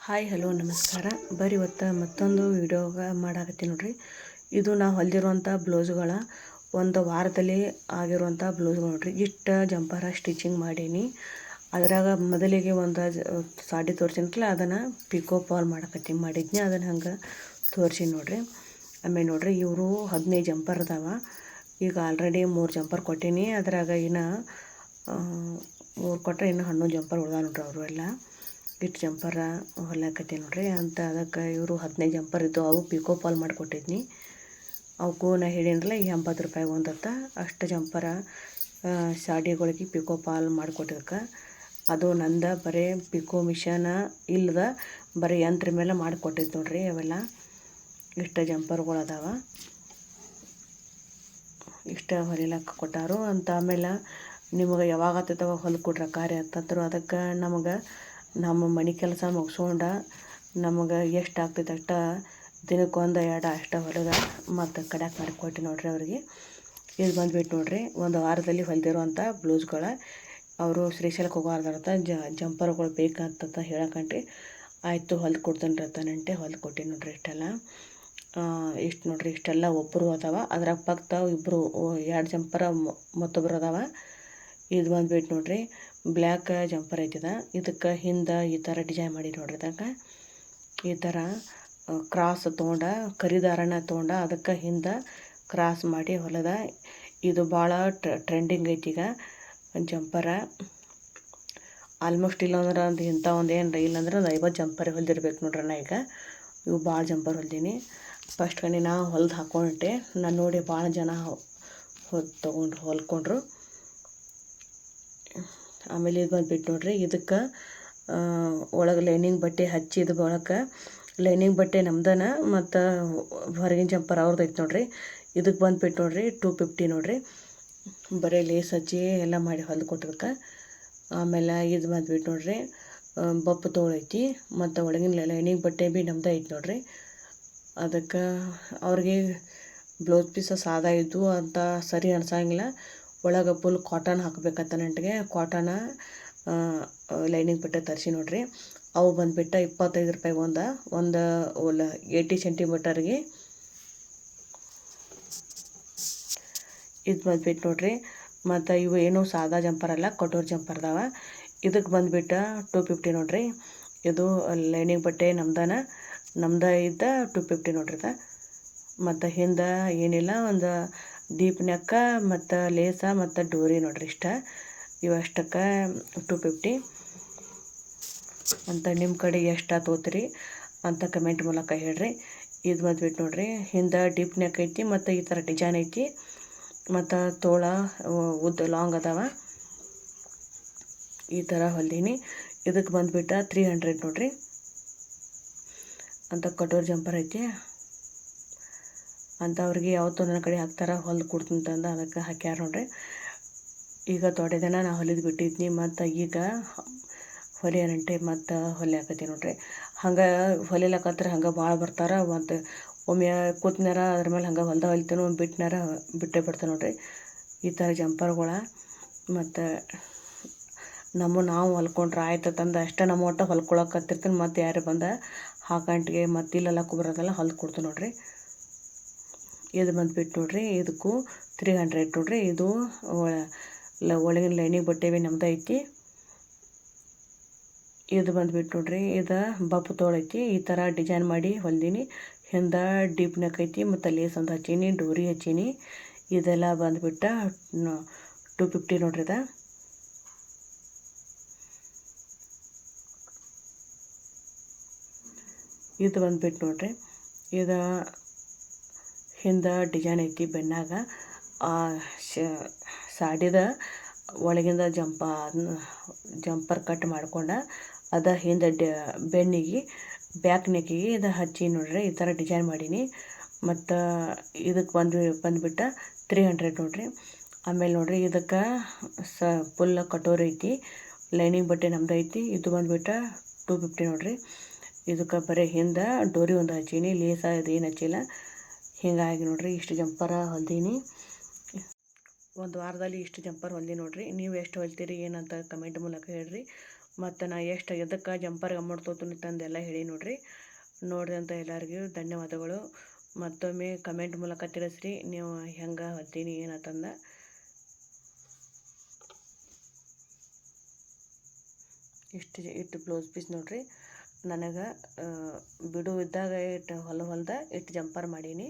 Hi hello ನಮಸ್ಕಾರ. ಬರೀ ಇವತ್ತು ಮತ್ತೊಂದು ವಿಡಿಯೋಗ ಮಾಡಾಕತ್ತೀನಿ ನೋಡ್ರಿ. ಇದು ನಾವು ಹೊಲಿದಿರುವಂಥ ಬ್ಲೌಸ್ಗಳ ಒಂದು ವಾರದಲ್ಲಿ ಆಗಿರುವಂಥ ಬ್ಲೌಸ್ಗಳು ನೋಡ್ರಿ. ಇಷ್ಟು ಜಂಪರ ಸ್ಟಿಚಿಂಗ್ ಮಾಡೀನಿ. ಅದ್ರಾಗ ಮೊದಲಿಗೆ ಒಂದು ಸಾಡಿ ತೋರಿಸಿನಲ್ಲ ಅದನ್ನು ಪಿಕೋ ಫಾಲ್ ಮಾಡಿದ್ನಿ. ಅದನ್ನು ಹಂಗೆ ತೋರಿಸಿ ನೋಡ್ರಿ. ಆಮೇಲೆ ನೋಡ್ರಿ ಇವರು 15 ಜಂಪರ್ ಅದಾವ. ಈಗ ಆಲ್ರೆಡಿ 3 ಜಂಪರ್ ಕೊಟ್ಟೀನಿ. ಅದ್ರಾಗ ಇನ್ನು 3 ಕೊಟ್ಟರೆ ಇನ್ನು 11 ಜಂಪರ್ ಉಳ್ದ ನೋಡ್ರಿ. ಅವರು ಎಲ್ಲ ಇಟ್ಟು ಜಂಪರ ಹೊಲ್ಯಾಕತ್ತೀನಿ ನೋಡ್ರಿ. ಅಂತ ಅದಕ್ಕೆ ಇವರು 15 ಜಂಪರ್ ಇದ್ದು ಅವು ಪಿಕೋ ಫಾಲ್ ಮಾಡಿಕೊಟ್ಟಿದ್ನಿ. ಅವಕ್ಕೂ ನಾ ಹೇಳಿದ್ರಲ್ಲ 80 ರೂಪಾಯಿ ಒಂದತ್ತ. ಅಷ್ಟು ಜಂಪರ ಸಾಡಿಗಳಿಗೆ ಪಿಕೋ ಫಾಲ್ ಮಾಡಿಕೊಟ್ಟಿದ್ದಕ್ಕೆ ಅದು ನಂದ ಬರೀ ಪಿಕೋ ಮಿಷನ್ ಇಲ್ಲದ ಬರೀ ಯಂತ್ರ ಮೇಲೆ ಮಾಡಿಕೊಟ್ಟಿದ್ದು ನೋಡ್ರಿ. ಅವೆಲ್ಲ ಇಷ್ಟು ಜಂಪರ್ಗಳು ಅದಾವ. ಇಷ್ಟ ಹೊಲಿಲಕ್ಕೆ ಕೊಟ್ಟಾರು ಅಂತ. ಆಮೇಲೆ ನಿಮಗೆ ಯಾವಾಗ ಆಗ್ತೈತವ ಹೊಲ್ಕೊಡ್ರ ಕಾರ್ಯ ಅಂತಂದ್ರು. ಅದಕ್ಕೆ ನಮಗೆ ನಮ್ಮ ಮನೆ ಕೆಲಸ ಮುಗಿಸ್ಕೊಂಡು ನಮಗೆ ಎಷ್ಟು ಆಗ್ತೈತೆ ಅಷ್ಟು ದಿನಕ್ಕೊಂದು 2 ಅಷ್ಟು ಹೊಲಿದ ಮತ್ತು ಕಡ್ಯಾಕ್ ಮಾಡಿಕೊಟ್ಟು ನೋಡ್ರಿ ಅವ್ರಿಗೆ. ಇದು ಬಂದುಬಿಟ್ಟು ನೋಡ್ರಿ ಒಂದು ವಾರದಲ್ಲಿ ಹೊಲಿದಿರುವಂಥ ಬ್ಲೌಸ್ಗಳ. ಅವರು ಶ್ರೀಶೈಲಕ್ಕೆ ಹೋಗೋರ್ದಾರಂತ ಜಂಪರ್ಗಳು ಬೇಕಂತ ಹೇಳಕಂಟ್ರಿ. ಆಯಿತು ಹೊಲ್ದು ಕೊಡ್ತೀನಿ ರೀ ಅಂತಂತೆ ಹೊಲ್ದು ಕೊಟ್ಟಿನಿ ನೋಡ್ರಿ. ಇಷ್ಟೆಲ್ಲ ಇಷ್ಟು ನೋಡ್ರಿ. ಇಷ್ಟೆಲ್ಲ ಒಬ್ಬರು ಅದಾವ. ಅದ್ರಾಗ ಪಕ್ಕ ಇಬ್ಬರು 2 ಜಂಪರ ಮತ್ತೊಬ್ಬರು ಅದಾವ. ಇದು ಬಂದುಬಿಟ್ಟು ನೋಡ್ರಿ ಬ್ಲ್ಯಾಕ್ ಜಂಪರ್ ಐತಿದ. ಇದಕ್ಕೆ ಹಿಂದೆ ಈ ಥರ ಡಿಸೈನ್ ಮಾಡಿ ನೋಡ್ರಿ. ಇದಕ್ಕೆ ಈ ಥರ ಕ್ರಾಸ್ ತೊಗೊಂಡು ಕರಿದಾರನ ತೊಗೊಂಡು ಅದಕ್ಕೆ ಹಿಂದೆ ಕ್ರಾಸ್ ಮಾಡಿ ಹೊಲದ. ಇದು ಭಾಳ ಟ್ರೆಂಡಿಂಗ್ ಐತಿ ಈಗ ಜಂಪರ. ಆಲ್ಮೋಸ್ಟ್ ಇಲ್ಲಾಂದ್ರೆ ಇಂಥ ಒಂದು ಏನು ಇಲ್ಲಾಂದ್ರೆ ಒಂದು 50 ಜಂಪರ್ ಹೊಲ್ದಿರ್ಬೇಕು ನೋಡ್ರಿ. ನಾ ಈಗ ಇವು ಭಾಳ ಜಂಪರ್ ಹೊಲ್ದೀನಿ. ಫಸ್ಟ್ ಕಣ್ಣಿ ನಾ ಹೊಲ್ದು ಹಾಕ್ಕೊಂಡೆ. ನಾನು ನೋಡಿ ಭಾಳ ಜನ ಹೊಲ್ಕೊಂಡ್ರು. ಆಮೇಲೆ ಇದು ಬಂದುಬಿಟ್ಟು ನೋಡ್ರಿ. ಇದಕ್ಕೆ ಒಳಗೆ ಲೈನಿಂಗ್ ಬಟ್ಟೆ ಹಚ್ಚಿದ ಒಳಗೆ ಲೈನಿಂಗ್ ಬಟ್ಟೆ ನಮ್ದನ ಮತ್ತು ಹೊರಗಿನ ಜಂಪರ್ ಅವ್ರದ್ದು ಐತೆ ನೋಡ್ರಿ. ಇದಕ್ಕೆ ಬಂದುಬಿಟ್ಟು ನೋಡ್ರಿ 250 ನೋಡ್ರಿ. ಬರೀ ಲೇಸ್ ಹಚ್ಚಿ ಎಲ್ಲ ಮಾಡಿ ಹೊಲ್ದು ಕೊಟ್ಟದಕ್ಕೆ. ಆಮೇಲೆ ಇದು ಬಂದುಬಿಟ್ಟು ನೋಡ್ರಿ ಬಪ್ಪು ತೊಗೊಳೈತಿ ಮತ್ತು ಒಳಗಿನ ಲೈನಿಂಗ್ ಬಟ್ಟೆ ಭೀ ನಮ್ದು ಐತೆ ನೋಡ್ರಿ. ಅದಕ್ಕೆ ಅವ್ರಿಗೆ ಬ್ಲೌಸ್ ಪೀಸ ಸಾದಾ ಇದ್ದು ಅಂತ ಸರಿ ಅನ್ಸಂಗಿಲ್ಲ. ಒಳಗೆ ಫುಲ್ ಕಾಟನ್ ಹಾಕಬೇಕಂತ ನಂಟಿಗೆ ಕಾಟನ ಲೈನಿಂಗ್ ಬಟ್ಟೆ ತರಿಸಿ ನೋಡ್ರಿ. ಅವು ಬಂದುಬಿಟ್ಟು 25 ರೂಪಾಯಿ ಒಂದು 80 ಸೆಂಟಿಮೀಟರ್ಗೆ. ಇದು ಬಂದುಬಿಟ್ಟು ನೋಡ್ರಿ. ಮತ್ತು ಇವು ಏನೂ ಸಾದಾ ಜಂಪರ್ ಅಲ್ಲ, ಕಟೋರ್ ಜಂಪರ್ ಅದಾವ. ಇದಕ್ಕೆ ಬಂದುಬಿಟ್ಟು 250 ನೋಡ್ರಿ. ಇದು ಲೈನಿಂಗ್ ಬಟ್ಟೆ ನಮ್ದ ಇದ್ದ 250 ನೋಡ್ರಿ ಇದು. ಮತ್ತು ಹಿಂದೆ ಏನಿಲ್ಲ ಒಂದು ಡೀಪ್ ನೆಕ್ಕ ಮತ್ತು ಲೇಸ ಮತ್ತು ಡೋರಿ ನೋಡ್ರಿ. ಇಷ್ಟ ಇವಷ್ಟಕ್ಕೆ 250 ಅಂತ. ನಿಮ್ಮ ಕಡೆ ಎಷ್ಟು ತೊಗೋತೀರಿ ಅಂತ ಕಮೆಂಟ್ ಮೂಲಕ ಹೇಳ್ರಿ. ಇದು ಬಂದುಬಿಟ್ಟು ನೋಡ್ರಿ ಹಿಂದೆ ಡೀಪ್ ನೆಕ್ ಐತಿ ಮತ್ತು ಈ ಥರ ಡಿಸೈನ್ ಐತಿ ಮತ್ತು ತೋಳ ಉದ್ದ ಲಾಂಗ್ ಅದಾವ. ಈ ಥರ ಹೊಲ್ದೀನಿ. ಇದಕ್ಕೆ ಬಂದುಬಿಟ್ಟು 300 ನೋಡ್ರಿ ಅಂತ. ಕಟೋರ್ ಜಂಪರ್ ಐತಿ ಅಂತ. ಅವ್ರಿಗೆ ಯಾವತ್ತೂ ನನ್ನ ಕಡೆ ಹಾಕ್ತಾರ ಹೊಲ್ದು ಕೊಡ್ತಂತಂದು ಅದಕ್ಕೆ ಹಾಕ್ಯಾರ ನೋಡ್ರಿ. ಈಗ ತೊಡೆ ದಿನ ನಾ ಹೊಲಿದು ಬಿಟ್ಟಿದ್ನಿ. ಮತ್ತು ಈಗ ಹೊಲಿಯರಂಟೆ ಮತ್ತು ಹೊಲಿಯಾಕತ್ತೀನಿ ನೋಡ್ರಿ. ಹಂಗೆ ಹೊಲಿಲಕತ್ರ ಹಂಗೆ ಭಾಳ ಬರ್ತಾರೆ. ಮತ್ತು ಒಮ್ಮೆ ಕೂತ್ನಾರ ಅದ್ರ ಮೇಲೆ ಹಂಗೆ ಹೊಲ್ತೇನೋ ಬಿಟ್ಟನಾರ ಬಿಟ್ಟೇ ಬಿಡ್ತೇನೆ ನೋಡ್ರಿ. ಈ ಥರ ಜಂಪರ್ಗಳ ಮತ್ತು ನಾವು ಹೊಲ್ಕೊಂಡ್ರೆ ಆಯ್ತು ತಂದು ಅಷ್ಟೇ ನಮ್ಮ ಒಟ್ಟು ಹೊಲ್ಕೊಳಕತ್ತಿರ್ತೀನಿ. ಮತ್ತು ಯಾರು ಬಂದ ಹಾಕಂಟಿಗೆ ಮತ್ತು ಇಲ್ಲೆಲ್ಲ ಬರೋದೆಲ್ಲ ಹೊಲ್ದು ಕೊಡ್ತೀನಿ ನೋಡ್ರಿ. ಇದು ಬಂದುಬಿಟ್ಟು ನೋಡ್ರಿ ಇದಕ್ಕೂ 300 ನೋಡ್ರಿ. ಇದು ಒಳಗಿನ ಲೈನಿಂಗ್ ಬಟ್ಟೆ ಭೀ ನಮ್ದು ಐತಿ. ಇದು ಬಂದುಬಿಟ್ಟು ನೋಡ್ರಿ ಇದು ಬಪ್ಪು ತೊಗೊಳೈತಿ. ಈ ಥರ ಡಿಸೈನ್ ಮಾಡಿ ಹೊಲ್ದೀನಿ. ಹಿಂದೆ ಡೀಪ್ ನೆಕ್ ಐತಿ ಮತ್ತು ಲೇಸ್ ಒಂದು ಹಚ್ಚೀನಿ, ಡೋರಿ ಹಚ್ಚೀನಿ. ಇದೆಲ್ಲ ಬಂದುಬಿಟ್ಟು 250 ನೋಡ್ರಿ ಇದು. ಇದು ಬಂದುಬಿಟ್ಟು ನೋಡ್ರಿ ಇದು ಹಿಂದೆ ಡಿಸೈನ್ ಐತಿ ಬೆನ್ನಾಗ. ಸಾಡಿದ ಒಳಗಿಂದ ಜಂಪರ್ ಕಟ್ ಮಾಡ್ಕೊಂಡು ಅದ ಹಿಂದೆ ಬೆನ್ನಿಗೆ ಬ್ಯಾಕ್ ನೆಕ್ಕಿಗೆ ಇದು ಹಚ್ಚಿ ನೋಡ್ರಿ. ಈ ಥರ ಡಿಸೈನ್ ಮಾಡೀನಿ. ಮತ್ತು ಇದಕ್ಕೆ ಬಂದುಬಿಟ್ಟು 300 ನೋಡ್ರಿ. ಆಮೇಲೆ ನೋಡ್ರಿ ಇದಕ್ಕೆ ಫುಲ್ ಕಟೋರ್ ಐತಿ. ಲೈನಿಂಗ್ ಬಟ್ಟೆ ನಮ್ದು ಐತಿ. ಇದು ಬಂದುಬಿಟ್ಟು 250 ನೋಡ್ರಿ. ಇದಕ್ಕೆ ಬರೀ ಹಿಂದೆ ಡೋರಿ ಒಂದು ಹಚ್ಚೀನಿ, ಲೇಸ ಇದೇನು ಹಚ್ಚಿಲ್ಲ. ಹೀಗಾಗಿ ನೋಡ್ರಿ ಇಷ್ಟು ಜಂಪರ ಹೊಲ್ದೀನಿ. ಒಂದು ವಾರದಲ್ಲಿ ಇಷ್ಟು ಜಂಪರ್ ಹೊಲ್ದಿ ನೋಡ್ರಿ. ನೀವು ಎಷ್ಟು ಹೊಲ್ತೀರಿ ಏನಂತ ಕಮೆಂಟ್ ಮೂಲಕ ಹೇಳ್ರಿ. ಮತ್ತು ನಾ ಎಷ್ಟು ಎದಕ್ಕೆ ಜಂಪರ್ಗೆ ಅಮೌಂಟ್ ತೊಗೊತೀನಿ ತಂದೆಲ್ಲ ಹೇಳಿ ನೋಡಿರಿ. ನೋಡಿದಂಥ ಎಲ್ಲರಿಗೂ ಧನ್ಯವಾದಗಳು. ಮತ್ತೊಮ್ಮೆ ಕಮೆಂಟ್ ಮೂಲಕ ತಿಳಿಸ್ರಿ ನೀವು ಹೆಂಗೆ ಹೊತ್ತೀನಿ ಏನಂತಂದ. ಇಷ್ಟು ಬ್ಲೌಸ್ ಪೀಸ್ ನೋಡಿರಿ. ನನಗೆ ಬಿಡು ಇದ್ದಾಗ ಇಟ್ಟು ಹೊಲ್ದ ಇಟ್ಟು ಜಂಪರ್ ಮಾಡೀನಿ.